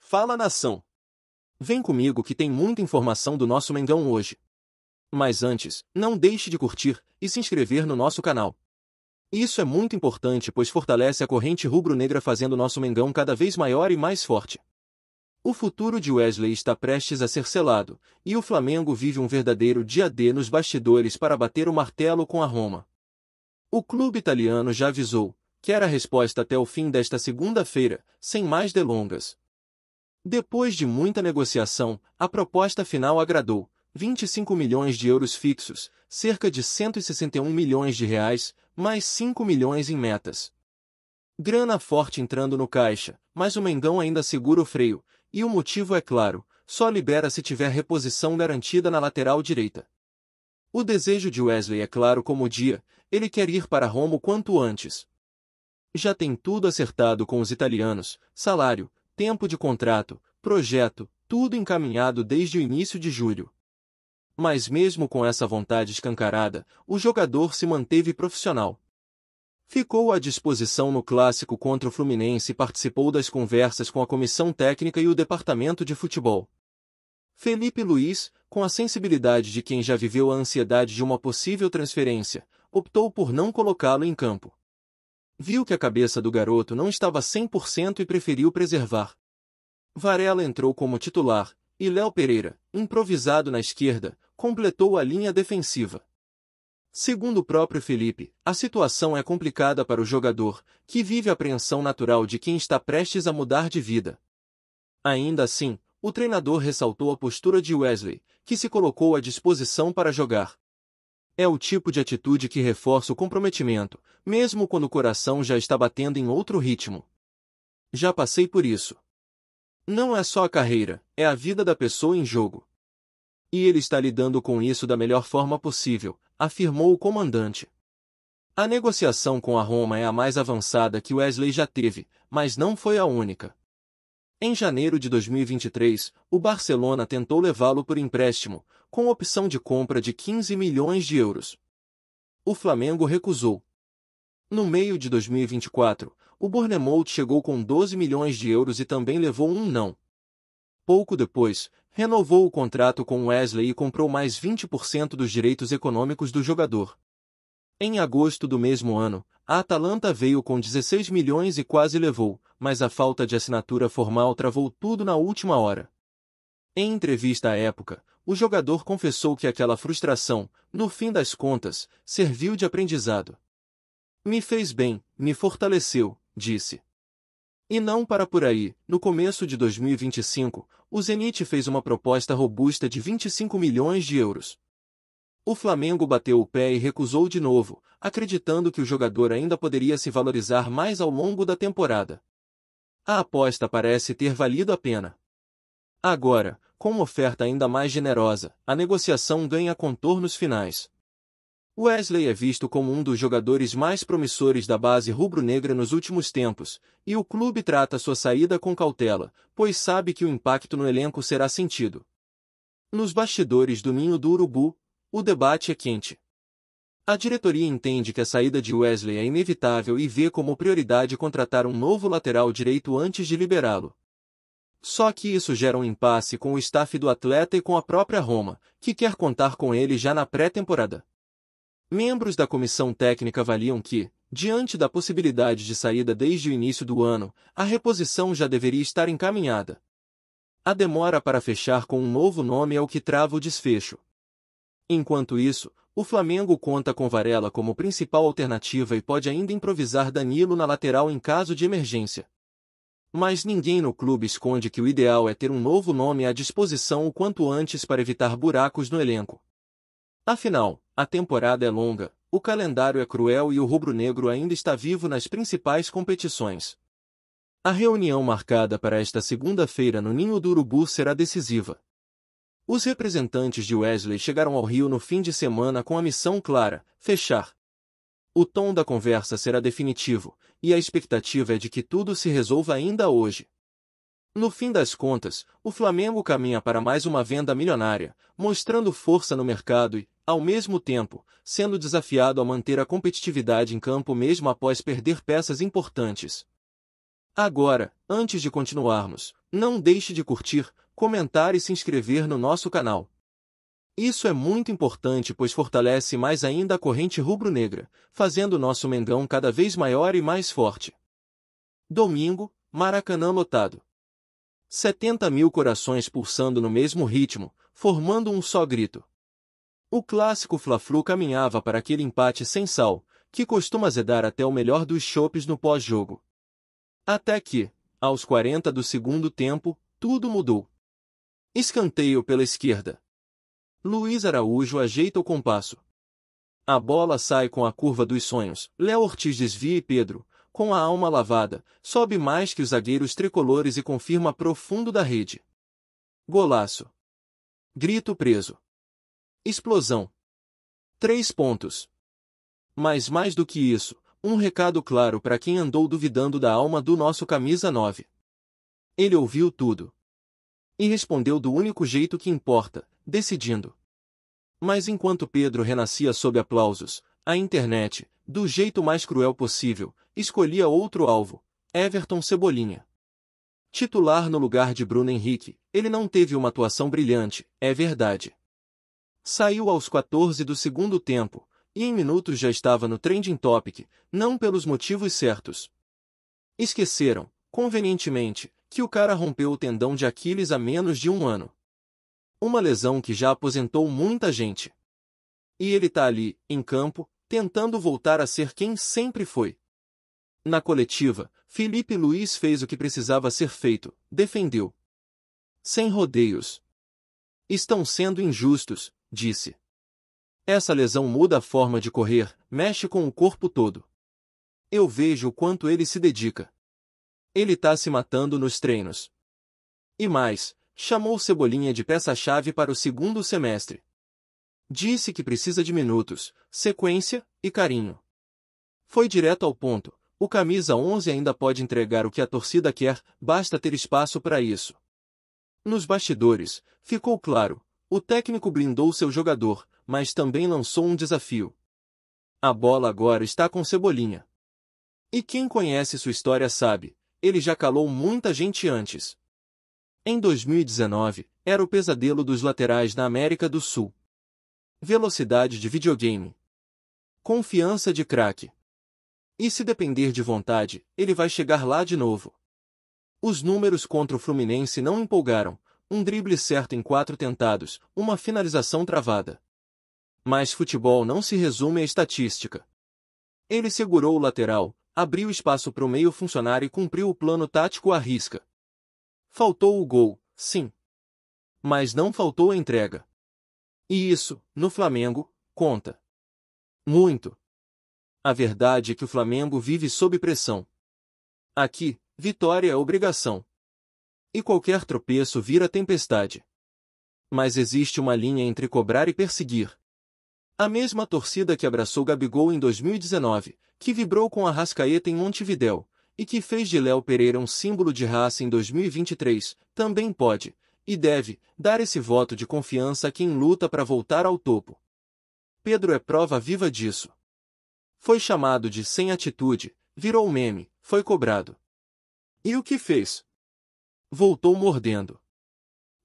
Fala, nação! Vem comigo que tem muita informação do nosso Mengão hoje. Mas antes, não deixe de curtir e se inscrever no nosso canal. Isso é muito importante pois fortalece a corrente rubro-negra fazendo nosso Mengão cada vez maior e mais forte. O futuro de Wesley está prestes a ser selado, e o Flamengo vive um verdadeiro dia D nos bastidores para bater o martelo com a Roma. O clube italiano já avisou, quer a resposta até o fim desta segunda-feira, sem mais delongas. Depois de muita negociação, a proposta final agradou, 25 milhões de euros fixos, cerca de 161 milhões de reais, mais 5 milhões em metas. Grana forte entrando no caixa, mas o Mengão ainda segura o freio, e o motivo é claro, só libera se tiver reposição garantida na lateral direita. O desejo de Wesley é claro como o dia, ele quer ir para Roma o quanto antes. Já tem tudo acertado com os italianos, salário, tempo de contrato, projeto, tudo encaminhado desde o início de julho. Mas mesmo com essa vontade escancarada, o jogador se manteve profissional. Ficou à disposição no clássico contra o Fluminense e participou das conversas com a comissão técnica e o departamento de futebol. Felipe Luiz, com a sensibilidade de quem já viveu a ansiedade de uma possível transferência, optou por não colocá-lo em campo. Viu que a cabeça do garoto não estava 100% e preferiu preservar. Varela entrou como titular, e Léo Pereira, improvisado na esquerda, completou a linha defensiva. Segundo o próprio Felipe, a situação é complicada para o jogador, que vive a apreensão natural de quem está prestes a mudar de vida. Ainda assim, o treinador ressaltou a postura de Wesley, que se colocou à disposição para jogar. É o tipo de atitude que reforça o comprometimento, mesmo quando o coração já está batendo em outro ritmo. Já passei por isso. Não é só a carreira, é a vida da pessoa em jogo. E ele está lidando com isso da melhor forma possível, afirmou o comandante. A negociação com a Roma é a mais avançada que Wesley já teve, mas não foi a única. Em janeiro de 2023, o Barcelona tentou levá-lo por empréstimo, com opção de compra de 15 milhões de euros. O Flamengo recusou. No meio de 2024, o Bournemouth chegou com 12 milhões de euros e também levou um não. Pouco depois, renovou o contrato com Wesley e comprou mais 20% dos direitos econômicos do jogador. Em agosto do mesmo ano, a Atalanta veio com 16 milhões e quase levou, mas a falta de assinatura formal travou tudo na última hora. Em entrevista à época, o jogador confessou que aquela frustração, no fim das contas, serviu de aprendizado. Me fez bem, me fortaleceu, disse. E não para por aí, no começo de 2025, o Zenit fez uma proposta robusta de 25 milhões de euros. O Flamengo bateu o pé e recusou de novo, acreditando que o jogador ainda poderia se valorizar mais ao longo da temporada. A aposta parece ter valido a pena. Agora, com uma oferta ainda mais generosa, a negociação ganha contornos finais. Wesley é visto como um dos jogadores mais promissores da base rubro-negra nos últimos tempos, e o clube trata sua saída com cautela, pois sabe que o impacto no elenco será sentido. Nos bastidores do Ninho do Urubu, o debate é quente. A diretoria entende que a saída de Wesley é inevitável e vê como prioridade contratar um novo lateral direito antes de liberá-lo. Só que isso gera um impasse com o staff do atleta e com a própria Roma, que quer contar com ele já na pré-temporada. Membros da comissão técnica avaliam que, diante da possibilidade de saída desde o início do ano, a reposição já deveria estar encaminhada. A demora para fechar com um novo nome é o que trava o desfecho. Enquanto isso, o Flamengo conta com Varela como principal alternativa e pode ainda improvisar Danilo na lateral em caso de emergência. Mas ninguém no clube esconde que o ideal é ter um novo nome à disposição o quanto antes para evitar buracos no elenco. Afinal, a temporada é longa, o calendário é cruel e o rubro-negro ainda está vivo nas principais competições. A reunião marcada para esta segunda-feira no Ninho do Urubu será decisiva. Os representantes de Wesley chegaram ao Rio no fim de semana com a missão clara: fechar. O tom da conversa será definitivo, e a expectativa é de que tudo se resolva ainda hoje. No fim das contas, o Flamengo caminha para mais uma venda milionária, mostrando força no mercado e, ao mesmo tempo, sendo desafiado a manter a competitividade em campo mesmo após perder peças importantes. Agora, antes de continuarmos, não deixe de curtir, comentar e se inscrever no nosso canal. Isso é muito importante pois fortalece mais ainda a corrente rubro-negra, fazendo nosso Mengão cada vez maior e mais forte. Domingo, Maracanã lotado. 70 mil corações pulsando no mesmo ritmo, formando um só grito. O clássico Fla-Flu caminhava para aquele empate sem sal, que costuma azedar até o melhor dos chopes no pós-jogo. Até que, aos 40 do segundo tempo, tudo mudou. Escanteio pela esquerda. Luiz Araújo ajeita o compasso. A bola sai com a curva dos sonhos. Léo Ortiz desvia e Pedro, com a alma lavada, sobe mais que os zagueiros tricolores e confirma profundo da rede. Golaço. Grito preso. Explosão. 3 pontos. Mas mais do que isso, um recado claro para quem andou duvidando da alma do nosso camisa 9. Ele ouviu tudo. E respondeu do único jeito que importa, decidindo. Mas enquanto Pedro renascia sob aplausos, a internet, do jeito mais cruel possível, escolhia outro alvo, Everton Cebolinha. Titular no lugar de Bruno Henrique, ele não teve uma atuação brilhante, é verdade. Saiu aos 14 do segundo tempo, e em minutos já estava no trending topic, não pelos motivos certos. Esqueceram, convenientemente, que o cara rompeu o tendão de Aquiles há menos de um ano. Uma lesão que já aposentou muita gente. E ele tá ali, em campo, tentando voltar a ser quem sempre foi. Na coletiva, Felipe Luiz fez o que precisava ser feito, defendeu. Sem rodeios. Estão sendo injustos, disse. Essa lesão muda a forma de correr, mexe com o corpo todo. Eu vejo o quanto ele se dedica. Ele tá se matando nos treinos. E mais, chamou Cebolinha de peça-chave para o segundo semestre. Disse que precisa de minutos, sequência e carinho. Foi direto ao ponto, o camisa 11 ainda pode entregar o que a torcida quer, basta ter espaço para isso. Nos bastidores, ficou claro, o técnico blindou seu jogador, mas também lançou um desafio. A bola agora está com Cebolinha. E quem conhece sua história sabe, ele já calou muita gente antes. Em 2019, era o pesadelo dos laterais na América do Sul. Velocidade de videogame. Confiança de craque. E se depender de vontade, ele vai chegar lá de novo. Os números contra o Fluminense não empolgaram, um drible certo em 4 tentados, uma finalização travada. Mas futebol não se resume à estatística. Ele segurou o lateral, abriu espaço para o meio funcionar e cumpriu o plano tático à risca. Faltou o gol, sim. Mas não faltou a entrega. E isso, no Flamengo, conta. Muito. A verdade é que o Flamengo vive sob pressão. Aqui, vitória é obrigação. E qualquer tropeço vira tempestade. Mas existe uma linha entre cobrar e perseguir. A mesma torcida que abraçou Gabigol em 2019, que vibrou com Arrascaeta em Montevidéu, e que fez de Léo Pereira um símbolo de raça em 2023, também pode, e deve, dar esse voto de confiança a quem luta para voltar ao topo. Pedro é prova viva disso. Foi chamado de sem atitude, virou meme, foi cobrado. E o que fez? Voltou mordendo.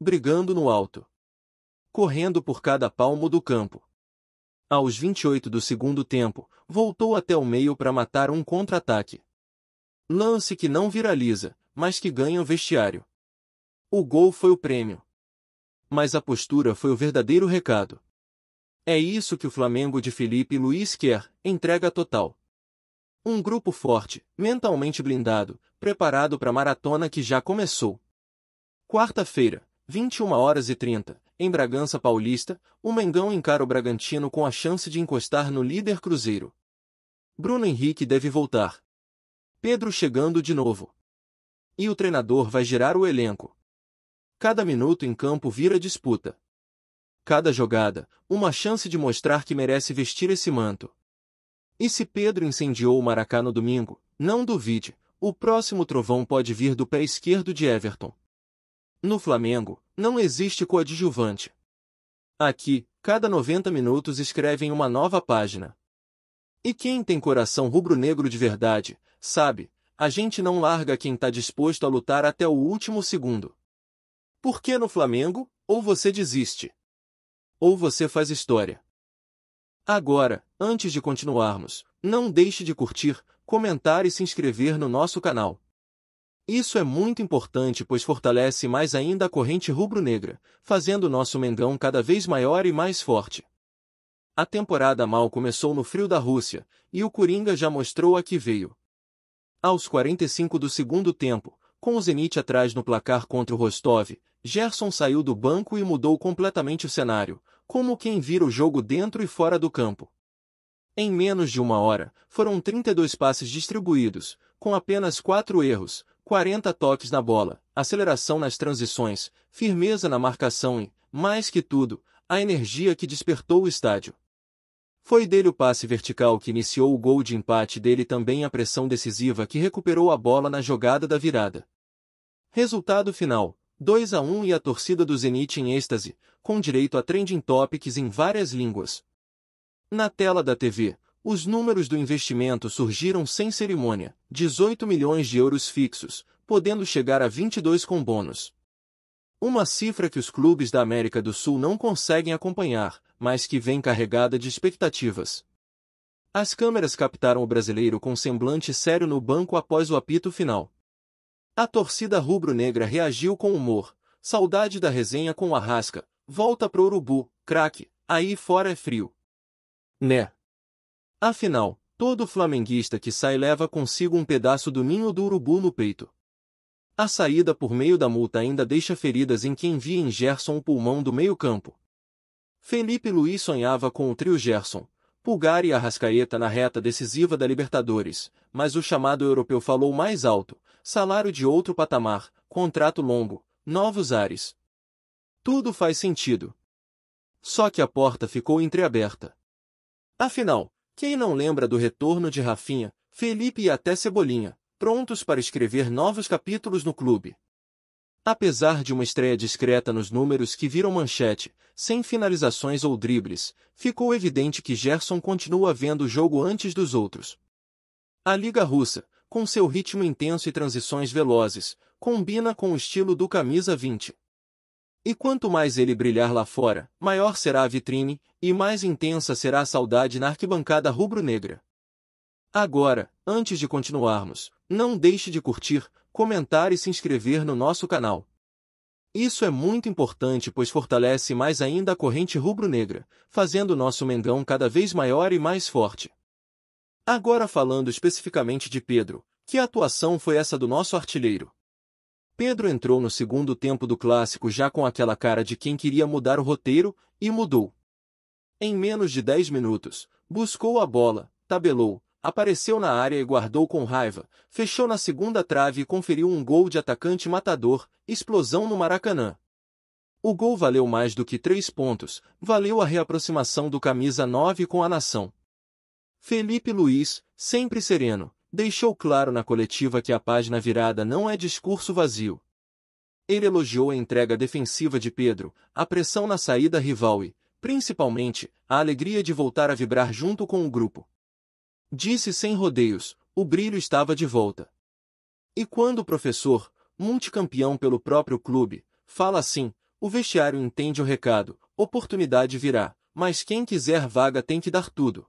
Brigando no alto. Correndo por cada palmo do campo. Aos 28 do segundo tempo, voltou até o meio para matar um contra-ataque. Lance que não viraliza, mas que ganha o vestiário. O gol foi o prêmio. Mas a postura foi o verdadeiro recado. É isso que o Flamengo de Felipe Luiz quer, entrega total. Um grupo forte, mentalmente blindado, preparado para a maratona que já começou. Quarta-feira, 21h30, em Bragança Paulista, o Mengão encara o Bragantino com a chance de encostar no líder Cruzeiro. Bruno Henrique deve voltar. Pedro chegando de novo. E o treinador vai girar o elenco. Cada minuto em campo vira disputa. Cada jogada, uma chance de mostrar que merece vestir esse manto. E se Pedro incendiou o Maracanã no domingo, não duvide, o próximo trovão pode vir do pé esquerdo de Everton. No Flamengo, não existe coadjuvante. Aqui, cada 90 minutos escrevem uma nova página. E quem tem coração rubro-negro de verdade, sabe, a gente não larga quem tá disposto a lutar até o último segundo. Por que no Flamengo, ou você desiste, ou você faz história. Agora, antes de continuarmos, não deixe de curtir, comentar e se inscrever no nosso canal. Isso é muito importante pois fortalece mais ainda a corrente rubro-negra, fazendo nosso Mengão cada vez maior e mais forte. A temporada mal começou no frio da Rússia, e o Coringa já mostrou a que veio. Aos 45 do segundo tempo, com o Zenit atrás no placar contra o Rostov, Gerson saiu do banco e mudou completamente o cenário, como quem vira o jogo dentro e fora do campo. Em menos de uma hora, foram 32 passes distribuídos, com apenas 4 erros, 40 toques na bola, aceleração nas transições, firmeza na marcação e, mais que tudo, a energia que despertou o estádio. Foi dele o passe vertical que iniciou o gol de empate, dele também a pressão decisiva que recuperou a bola na jogada da virada. Resultado final, 2-1 e a torcida do Zenit em êxtase, com direito a trending topics em várias línguas. Na tela da TV, os números do investimento surgiram sem cerimônia, 18 milhões de euros fixos, podendo chegar a 22 com bônus. Uma cifra que os clubes da América do Sul não conseguem acompanhar, mas que vem carregada de expectativas. As câmeras captaram o brasileiro com semblante sério no banco após o apito final. A torcida rubro-negra reagiu com humor, saudade da resenha com o Arrasca, volta pro Urubu, craque, aí fora é frio. Né? Afinal, todo flamenguista que sai leva consigo um pedaço do ninho do urubu no peito. A saída por meio da multa ainda deixa feridas em quem via em Gerson o pulmão do meio-campo. Felipe Luís sonhava com o trio Gerson, Pulgar e Arrascaeta na reta decisiva da Libertadores, mas o chamado europeu falou mais alto, salário de outro patamar, contrato longo, novos ares. Tudo faz sentido. Só que a porta ficou entreaberta. Afinal, quem não lembra do retorno de Rafinha, Felipe e até Cebolinha, prontos para escrever novos capítulos no clube? Apesar de uma estreia discreta nos números que viram manchete, sem finalizações ou dribles, ficou evidente que Gerson continua vendo o jogo antes dos outros. A Liga Russa, com seu ritmo intenso e transições velozes, combina com o estilo do camisa 20. E quanto mais ele brilhar lá fora, maior será a vitrine, e mais intensa será a saudade na arquibancada rubro-negra. Agora, antes de continuarmos, não deixe de curtir, comentar e se inscrever no nosso canal. Isso é muito importante pois fortalece mais ainda a corrente rubro-negra, fazendo nosso Mengão cada vez maior e mais forte. Agora falando especificamente de Pedro, que atuação foi essa do nosso artilheiro? Pedro entrou no segundo tempo do clássico já com aquela cara de quem queria mudar o roteiro, e mudou. Em menos de 10 minutos, buscou a bola, tabelou, apareceu na área e guardou com raiva, fechou na segunda trave e conferiu um gol de atacante matador, explosão no Maracanã. O gol valeu mais do que 3 pontos, valeu a reaproximação do camisa 9 com a nação. Felipe Luís, sempre sereno, deixou claro na coletiva que a página virada não é discurso vazio. Ele elogiou a entrega defensiva de Pedro, a pressão na saída rival e, principalmente, a alegria de voltar a vibrar junto com o grupo. Disse sem rodeios, o brilho estava de volta. E quando o professor, multicampeão pelo próprio clube, fala assim, o vestiário entende o recado, oportunidade virá, mas quem quiser vaga tem que dar tudo.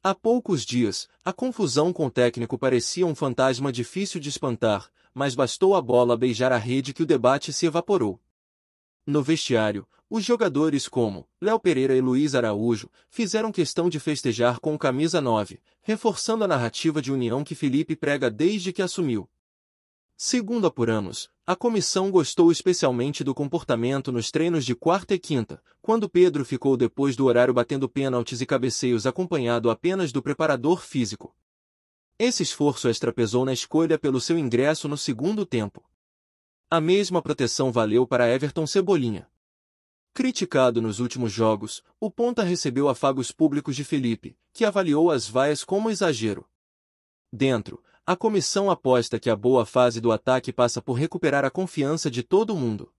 Há poucos dias, a confusão com o técnico parecia um fantasma difícil de espantar, mas bastou a bola beijar a rede que o debate se evaporou. No vestiário, os jogadores como Léo Pereira e Luiz Araújo fizeram questão de festejar com o camisa 9, reforçando a narrativa de união que Felipe prega desde que assumiu. Segundo apuramos, a comissão gostou especialmente do comportamento nos treinos de quarta e quinta, quando Pedro ficou depois do horário batendo pênaltis e cabeceios acompanhado apenas do preparador físico. Esse esforço extra pesou na escolha pelo seu ingresso no segundo tempo. A mesma proteção valeu para Everton Cebolinha. Criticado nos últimos jogos, o ponta recebeu afagos públicos de Felipe, que avaliou as vaias como exagero. Dentro, a comissão aposta que a boa fase do ataque passa por recuperar a confiança de todo mundo.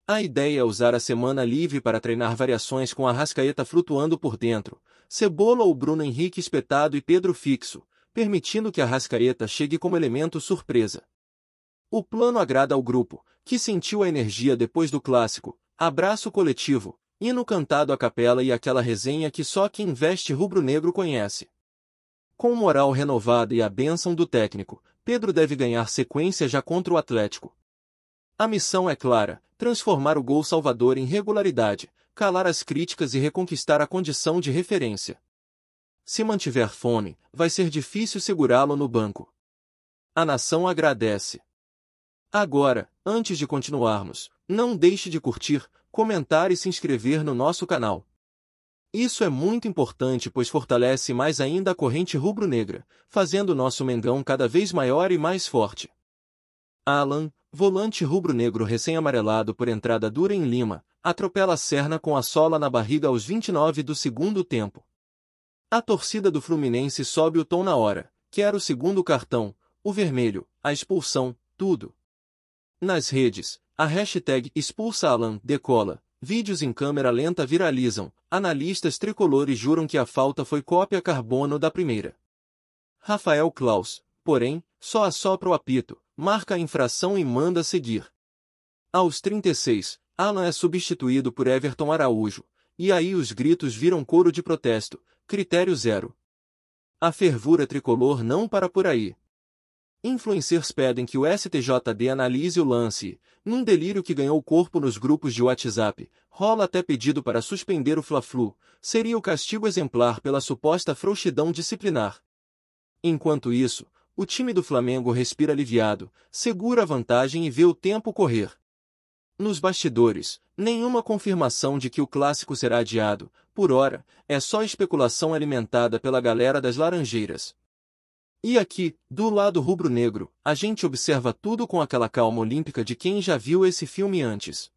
A ideia é usar a semana livre para treinar variações com Arrascaeta flutuando por dentro, Cebola ou Bruno Henrique espetado e Pedro fixo, permitindo que Arrascaeta chegue como elemento surpresa. O plano agrada ao grupo, que sentiu a energia depois do clássico, abraço coletivo, hino cantado à capela e aquela resenha que só quem veste rubro-negro conhece. Com moral renovada e a bênção do técnico, Pedro deve ganhar sequência já contra o Atlético. A missão é clara: transformar o gol salvador em regularidade, calar as críticas e reconquistar a condição de referência. Se mantiver fome, vai ser difícil segurá-lo no banco. A nação agradece. Agora, antes de continuarmos, não deixe de curtir, comentar e se inscrever no nosso canal. Isso é muito importante pois fortalece mais ainda a corrente rubro-negra, fazendo nosso Mengão cada vez maior e mais forte. Alan, volante rubro-negro recém-amarelado por entrada dura em Lima, atropela a Serna com a sola na barriga aos 29 do segundo tempo. A torcida do Fluminense sobe o tom na hora, quer o segundo cartão, o vermelho, a expulsão, tudo. Nas redes, a hashtag expulsa Alan decola, vídeos em câmera lenta viralizam, analistas tricolores juram que a falta foi cópia carbono da primeira. Rafael Claus, porém, só assopra o apito, marca a infração e manda seguir. Aos 36, Alan é substituído por Everton Araújo, e aí os gritos viram coro de protesto, critério zero. A fervura tricolor não para por aí. Influencers pedem que o STJD analise o lance e, num delírio que ganhou corpo nos grupos de WhatsApp, rola até pedido para suspender o Fla-Flu, seria o castigo exemplar pela suposta frouxidão disciplinar. Enquanto isso, o time do Flamengo respira aliviado, segura a vantagem e vê o tempo correr. Nos bastidores, nenhuma confirmação de que o clássico será adiado, por ora, é só especulação alimentada pela galera das Laranjeiras. E aqui, do lado rubro-negro, a gente observa tudo com aquela calma olímpica de quem já viu esse filme antes.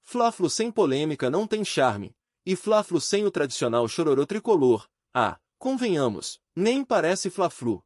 Fla-Flu sem polêmica não tem charme, e Fla-Flu sem o tradicional chororô tricolor, convenhamos, nem parece Fla-Flu.